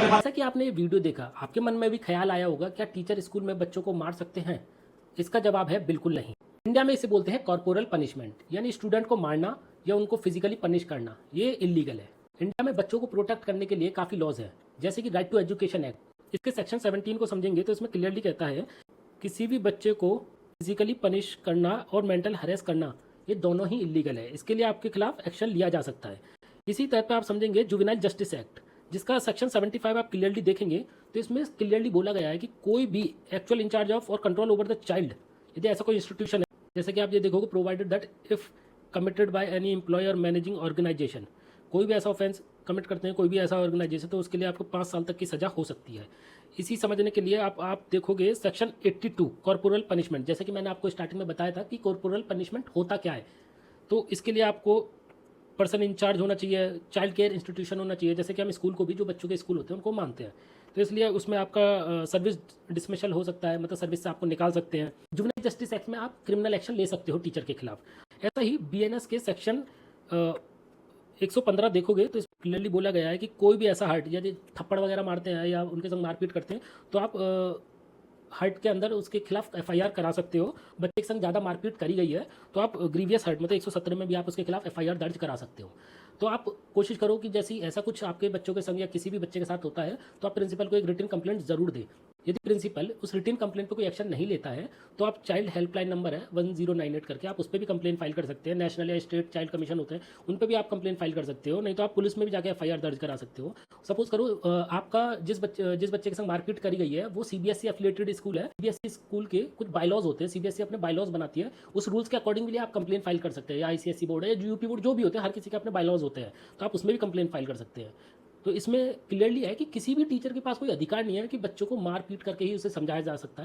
जैसा कि आपने ये वीडियो देखा, आपके मन में भी ख्याल आया होगा क्या टीचर स्कूल में बच्चों को मार सकते हैं? इसका जवाब है बिल्कुल नहीं। इंडिया में इसे बोलते हैं कॉर्पोरल पनिशमेंट, यानी स्टूडेंट को मारना या उनको फिजिकली पनिश करना। ये इलीगल है। इंडिया में बच्चों को प्रोटेक्ट करने के लिए काफ़ी लॉज हैं, जैसे कि राइट टू एजुकेशन एक्ट। इसके सेक्शन 17 को समझेंगे तो इसमें क्लियरली कहता है किसी भी बच्चे को फिजिकली पनिश करना और मेंटल हरेस करना, ये दोनों ही इलीगल है। इसके लिए आपके खिलाफ एक्शन लिया जा सकता है। इसी तरह पर आप समझेंगे जुवेनाइल जस्टिस एक्ट, जिसका सेक्शन 75 आप क्लियरली देखेंगे तो इसमें क्लियरली बोला गया है कि कोई भी एक्चुअल इंचार्ज ऑफ और कंट्रोल ओवर द चाइल्ड, यदि ऐसा कोई इंस्टीट्यूशन है, जैसे कि आप ये देखोगे provided that if committed by any employee और मैनेजिंग ऑर्गेनाइजेशन, कोई भी ऐसा ऑफेंस कमिट करते हैं कोई भी ऐसा ऑर्गेनाइजेशन, तो उसके लिए आपको 5 साल तक की सजा हो सकती है। इसी समझने के लिए आप देखोगे सेक्शन 82 कॉर्पोरल पनिशमेंट, जैसे कि मैंने आपको स्टार्टिंग में बताया था कि कॉर्पोरल पनिशमेंट होता क्या है। तो इसके लिए आपको पर्सन इंचार्ज होना चाहिए, चाइल्ड केयर इंस्टीट्यूशन होना चाहिए, जैसे कि हम स्कूल को भी, जो बच्चों के स्कूल होते हैं उनको मानते हैं, तो इसलिए उसमें आपका सर्विस डिसमिसल हो सकता है, मतलब सर्विस से आपको निकाल सकते हैं। जुवेनाइल जस्टिस एक्ट में आप क्रिमिनल एक्शन ले सकते हो टीचर के खिलाफ। ऐसा ही बीएनएस के सेक्शन 115 देखोगे तो इस क्लियरली बोला गया है कि कोई भी ऐसा हर्ट, यदि थप्पड़ वगैरह मारते हैं या उनके संग मारपीट करते हैं तो आप हर्ट के अंदर उसके खिलाफ एफआईआर करा सकते हो। बच्चे के संग ज़्यादा मारपीट करी गई है तो आप ग्रीवियस हर्ट मतलब 117 में भी आप उसके खिलाफ एफआईआर दर्ज करा सकते हो। तो आप कोशिश करो कि जैसे ऐसा कुछ आपके बच्चों के संग या किसी भी बच्चे के साथ होता है तो आप प्रिंसिपल को एक रिटन कंप्लेंट जरूर दें। यदि प्रिंसिपल उस रिटन कंप्लेंट पर कोई एक्शन नहीं लेता है तो आप चाइल्ड हेल्पलाइन नंबर है 1098 करके आप उस पर भी कंप्लेंट फाइल कर सकते हैं। नेशनल या स्टेट चाइल्ड कमीशन होते हैं, उन पर भी आप कंप्लेंट फाइल कर सकते हो, नहीं तो आप पुलिस में भी जाकर एफआईआर दर्ज करा सकते हो। सपोज करो आपका जिस बच्चे के संग मारपीट करी गई है वो सीबीएसई एफिलिएटेड स्कूल है। सीबीएसई स्कूल के कुछ बायलॉज होते हैं, सीबीएसई अपने बायलॉज बनाती है, उस रूल्स के अकॉर्डिंगली आप कंप्लेंट फाइल कर सकते हैं। या आईसीएसई बोर्ड है या यूपी बोर्ड, जो भी होते हैं, हर किसी के अपने बायलॉज होते हैं, तो आप उसमें भी कंप्लेंट फाइल कर सकते हैं। तो इसमें क्लियरली है कि किसी भी टीचर के पास कोई अधिकार नहीं है कि बच्चों को मार पीट करके ही उसे समझाया जा सकता है।